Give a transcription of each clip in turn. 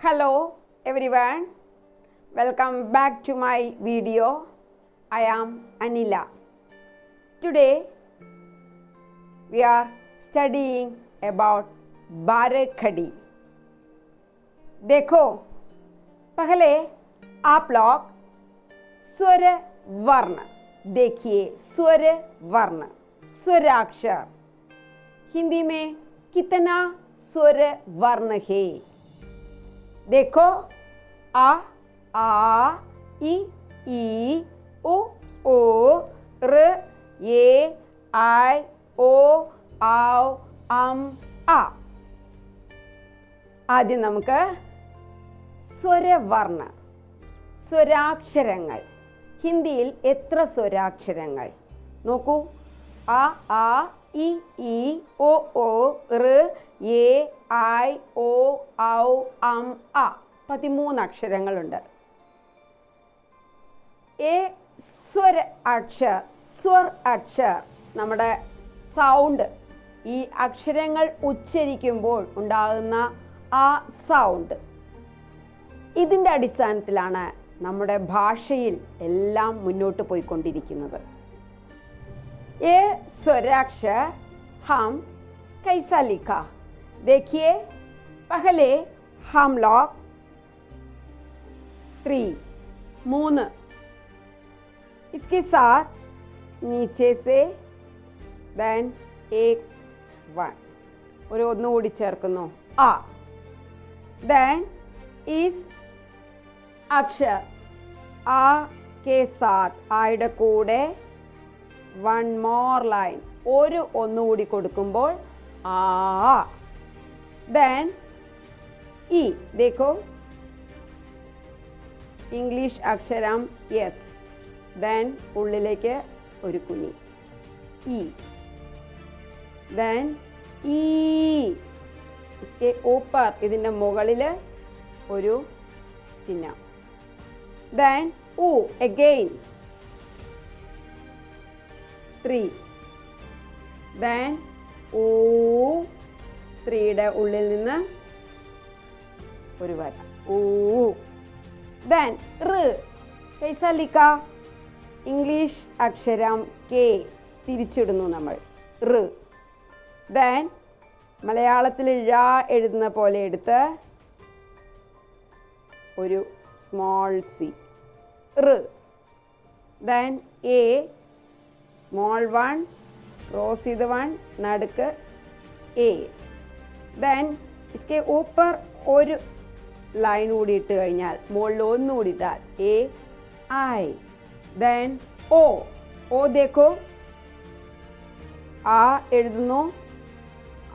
Hello everyone, welcome back to my video. I am Anila. Today we are studying about रहखड़. देखो पहले आप लोग स्वर वर्ण देखिए. स्वर वर्ण, स्वराक्षर. हिंदी में कितना स्वर वर्ण है? देखो आ ई ओ र ए आई ओ ഔ ആ. ആദ്യം നമുക്ക് സ്വരവർണ്ണ സ്വരാക്ഷരങ്ങൾ. ഹിന്ദിയിൽ എത്ര സ്വരാക്ഷരങ്ങൾ നോക്കൂ. ആ ഇ ഓ ഋ എ ഐ ഓ ഔ ആ. 13 അക്ഷരങ്ങളുണ്ട്. സ്വര അക്ഷർ നമ്മുടെ സൗണ്ട്, ഈ അക്ഷരങ്ങൾ ഉച്ചരിക്കുമ്പോൾ ഉണ്ടാകുന്ന ആ സൗണ്ട്, ഇതിൻ്റെ അടിസ്ഥാനത്തിലാണ് നമ്മുടെ ഭാഷയിൽ എല്ലാം മുന്നോട്ട് പോയിക്കൊണ്ടിരിക്കുന്നത്. സ്വരാക്ഷर हम कैसा लिखा? देखिए पहले हम लोग 3 इसके साथ नीचे से then 1 ഒരു ഒന്നുകൂടി ചേർക്കുന്നു ആ. then इस अक्षर आ के साथ ആയുടെ കൂടെ one more line ഒന്നുകൂടി കൊടുക്കുമ്പോൾ ആ. then ई देखो ഇംഗ്ലീഷ് അക്ഷരം യെസ്. then ഉള്ളിലേക്ക് ഒരു കുഞ്ഞി ई. then ई इसके ऊपर ഇതിൻ്റെ മുകളിൽ ഒരു ചിഹ്നം. then ഊ again 3. then ഊ 3യുടെ ഉള്ളിൽ നിന്ന് ഒരു വര ഊ. then ഋ कैसा लिखा? ഇംഗ്ലീഷ് അക്ഷരം കെ തിരിച്ചിടുന്നു നമ്മൾ ഋ. then മലയാളത്തിൽ ഴ എഴുതുന്ന പോലെ എടുത്ത് ഒരു സ്മോൾ സി ഋ. then എ സ്മോൾ 1 ക്രോസ് ചെയ്ത് 1 നടുക്ക് എ. then इसके ऊपर ഒരു ലൈൻ കൂടി ഇട്ട് കഴിഞ്ഞാൽ മുകളിൽ ഒന്നുകൂടി ഇട്ടാൽ എ ഐ. then ഓ देखो ആ എഴുതുന്നു,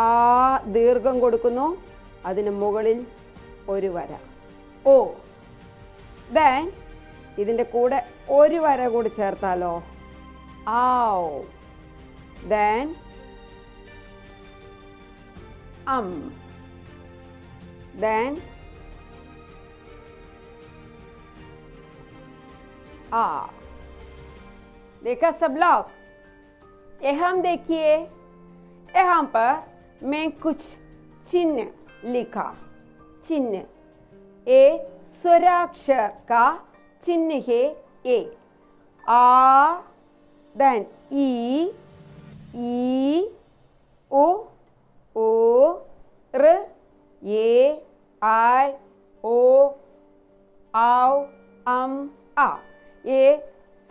ആ ദീർഘം കൊടുക്കുന്നു, അതിന് മുകളിൽ ഒരു വര ഓ. then ഇതിൻ്റെ കൂടെ ഒരു വര കൂടി ചേർത്താലോ ഔ. then then आ. देखा सब लोग? यहाँ देखिए, यहाँ पर मैं कुछ चिन्ह लिखा. चिन्ह ए स्वराक्षर का चिन्ह है ए. आ then ई ओ ऋ ए आई ओ औ आ. ये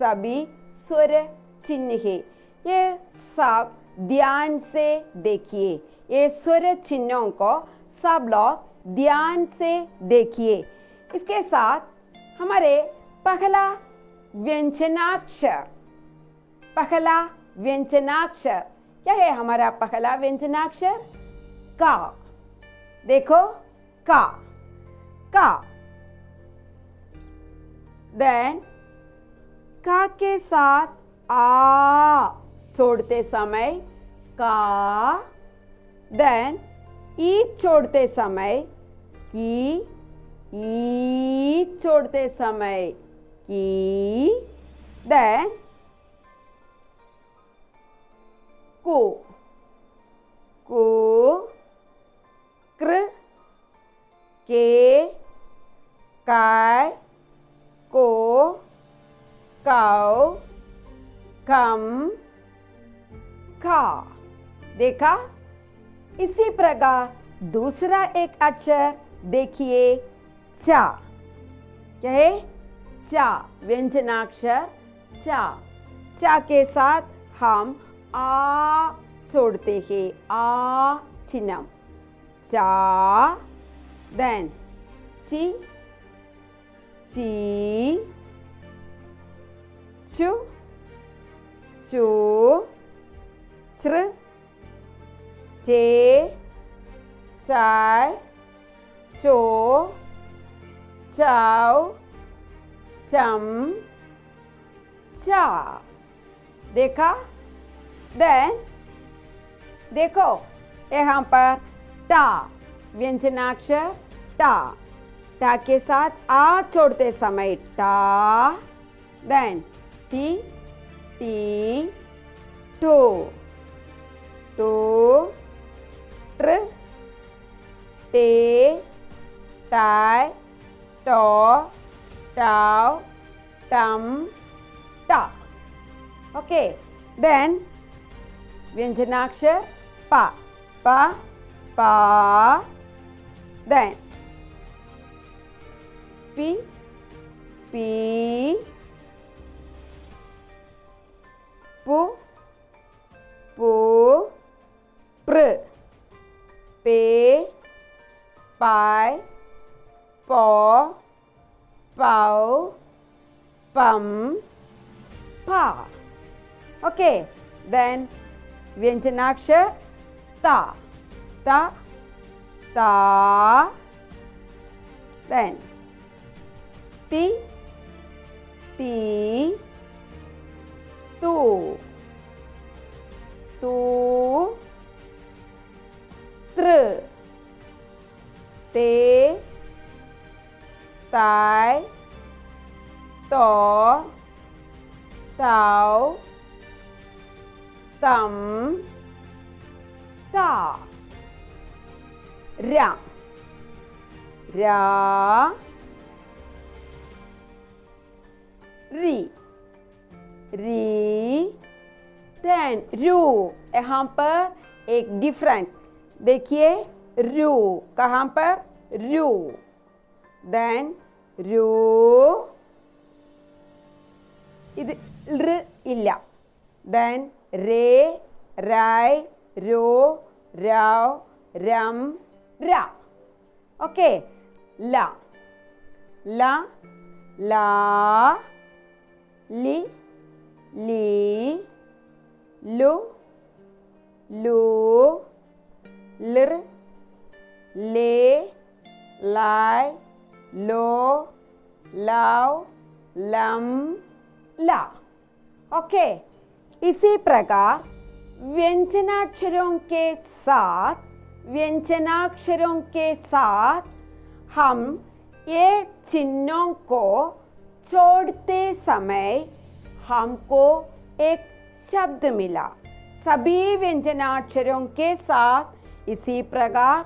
सभी स्वर चिन्ह है. ये सब ध्यान से देखिए. ये स्वर चिन्हों को सब लोग ध्यान से देखिए. इसके साथ हमारे पहला व्यंजनाक्षर क्या है? हमारा पहला व्यंजनाक्षर का. देखो का. then का के साथ आ छोड़ते समय का. then ई छोड़ते समय की. ई छोड़ते समय की. then को कृ के काय, को, कौ, कम, खा। देखा? इसी प्रकार दूसरा एक अक्षर देखिए, चा। क्या है? चा, व्यंजनाक्षर चा। चा के साथ हम आ छोड़ते हैं, आ चिन्ह। चा, देन ची, ची, चु, चू, च्र, चे, चाय, चो, चाव, चम, चा। देखा? देन देखो यहाँ पर टा, व्यंजनाक्षर टा। टा के साथ आ छोड़ते समय टा, देन टी, टी, टो, टो, ट्र, टे, टाय, टो, टाव, टम, टा। ओके, देन व्यंजनाक्षर पा, पा, पा, देन पी, पी, पु, पु, प्र, पे, पाय, पौ, पाव, पम, पा। ओके, देन व्यंजनाक्षर ता, ता, ता, देन ती, ती, तू, तू, त्र, ते, ताय, तो, ताव, तम, ता। रा, रा, री, री, देन रू। यहाँ पर एक डिफरेंस देखिए, रू कहाँ पर? रू, देन रू, ഇത് ഋ ഇല്ല, then രേ, രായ്, രോ, രാവ്, രം, ര. ഓക്കെ, ല, ല, ലാ, ലി, ലീ, ലു, ലൂ, ലിർ, ലേ, ലായ്, ലോ, लाव, लम, ला। ओके, इसी प्रकार व्यंजनाक्षरों के साथ हम ये चिन्हों को छोड़ते समय हमको एक शब्द मिला। सभी व्यंजनाक्षरों के साथ इसी प्रकार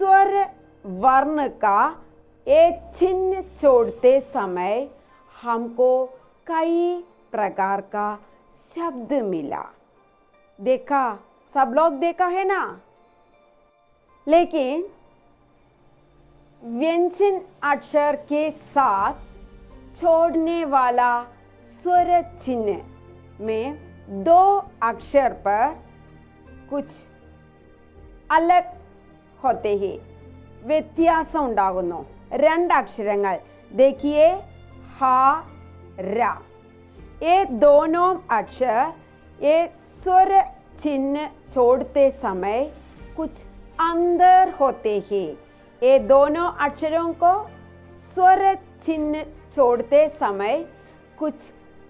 स्वर वर्ण का एक चिन्ह छोड़ते समय हमको कई प्रकार का शब्द मिला। देखा, सब लोग देखा है ना? लेकिन व्यंजन अक्षर के साथ छोड़ने वाला स्वर चिन्ह में दो अक्षर पर कुछ अलग होते हैं, വ്യത്യാസം ഉണ്ടാകുന്നു। രണ്ട് അക്ഷരങ്ങൾ देखिए, हा, रा। ये दोनों अक्षर ये स्वर चिन्ह छोड़ते समय कुछ अंदर होते हैं। ये दोनों अक्षरों को स्वर चिन्ह छोड़ते समय कुछ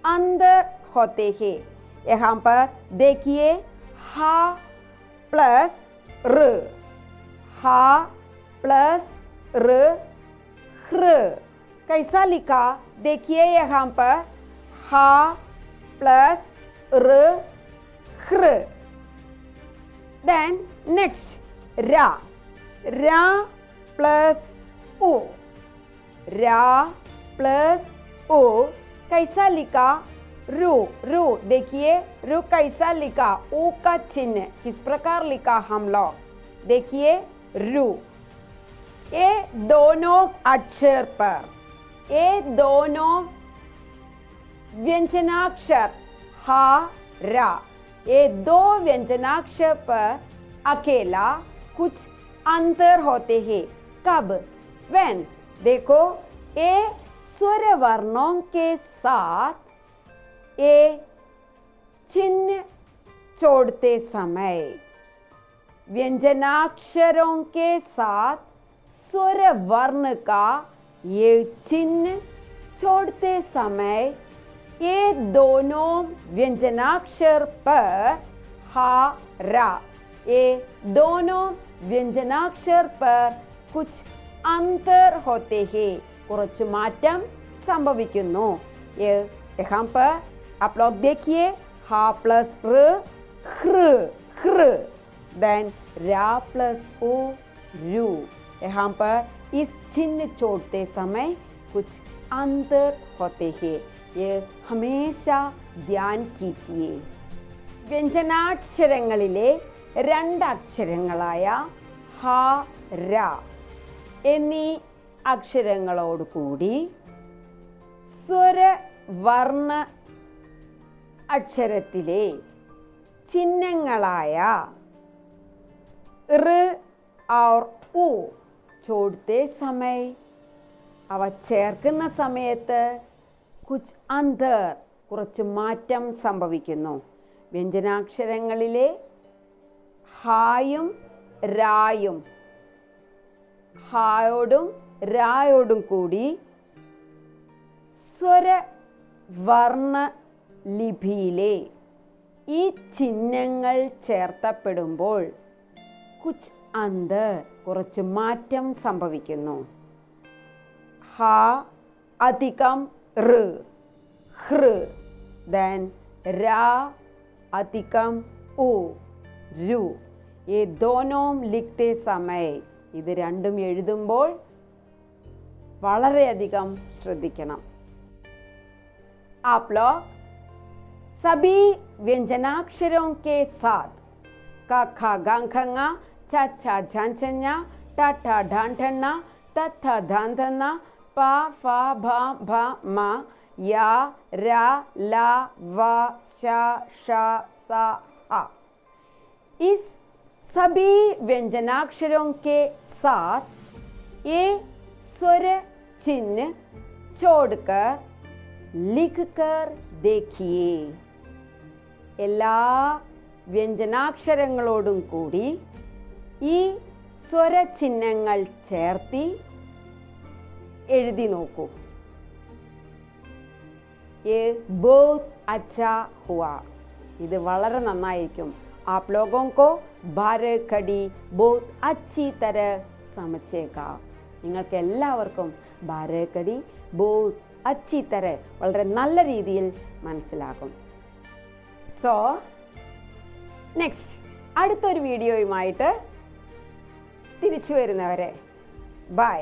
अंदर होते हैं। यहाँ पर देखिए, हा प्लस र, हा प्लस र, ह्र। कैसा लिखा? देखिए यहाँ पर हा प्लस र, ह्र। देन नेक्स्ट रा, रा प्लस उ, रा प्लस ओ कैसा लिखा? रू। रू देखिए, रू कैसा लिखा? ओ का चिन्ह किस प्रकार लिखा हम लोग? देखिए रू। ये दोनों अक्षर पर, ये दोनों व्यंजनाक्षर हा रा, ये दो व्यंजनाक्षर पर अकेला कुछ अंतर होते हैं। कब? When? देखो, ये स्वर वर्णों के साथ ये चिन्ह छोड़ते समय, व्यंजनाक्षरों के साथ स्वर वर्ण का ये चिन्ह छोड़ते समय ये दोनों व्यंजनाक्षर पर हा रा, ये दोनों व्यंजनाक्षर पर कुछ अंतर होते हैं, कुछ माറ്റम संभविക്കുന്നു। ये यहाँ पर आप लोग देखिए, हा प्लस र, ख्र ख्र, देन रा प्लस ओ रू। यहाँ पर इस चिन्ह छोड़ते समय कुछ अंतर होते हैं, ये हमेशा ध्यान कीजिए। വ്യഞ്ജനാക്ഷരങ്ങളിലെ രണ്ടക്ഷരങ്ങളായ ഹ ര എന്നീ അക്ഷരങ്ങളോട് കൂടി സ്വരവർണ്ണ അക്ഷരത്തിലെ ചിഹ്നങ്ങളായ ഋ और उ छोड़ते समय, അവ ചേർക്കുന്ന സമയത്ത് കുച്ച് അന്തർ, കുറച്ച് മാറ്റം സംഭവിക്കുന്നു. വ്യഞ്ജനാക്ഷരങ്ങളിലെ ഹായും രായും, ഹായോടും രായോടും കൂടി സ്വരവർണ്ണ ലിപിയിലെ ഈ ചിഹ്നങ്ങൾ ചേർത്തപ്പെടുമ്പോൾ കുച്ച് അന്തർ, കുറച്ച് മാറ്റം സംഭവിക്കുന്നു. ഹ അധികം ഋ, ഹൃ, then रा अधिकम उ रू, ये दोनों लिखते समय, ഇത് രണ്ടും എഴുതുമ്പോൾ വളരെയധികം ശ്രദ്ധിക്കണം. आप लोग सभी व्यंजनाक्षरों के साथ क ख ग घ ङ छ छ झ छ ञ ट ठ ढ ढ ण त थ ध ध न प फ भ भ म या रा ला व श श स ह, इस सभी व्यंजनाक्षरों के साथ ये स्वर चिन्ह छोड़कर लिखकर देखिए. എല്ലാ വ്യഞ്ജനാക്ഷരങ്ങളോടും കൂടി ഈ സ്വരചിഹ്നങ്ങൾ ചേർത്തി എഴുതി നോക്കൂ. ये बहुत अच्छा हुआ, ഇത് വളരെ നന്നായിരിക്കും. आप लोगों को रहखड़ी बहुत अच्छी तरह समझेगा. നിങ്ങൾക്ക് എല്ലാവർക്കും रहखड़ी बहुत अच्छी तरह, വളരെ നല്ല രീതിയിൽ മനസ്സിലാകും. സോ നെക്സ്റ്റ് അടുത്തൊരു വീഡിയോയുമായിട്ട് തിരിച്ചു വരുന്നവരെ ബൈ.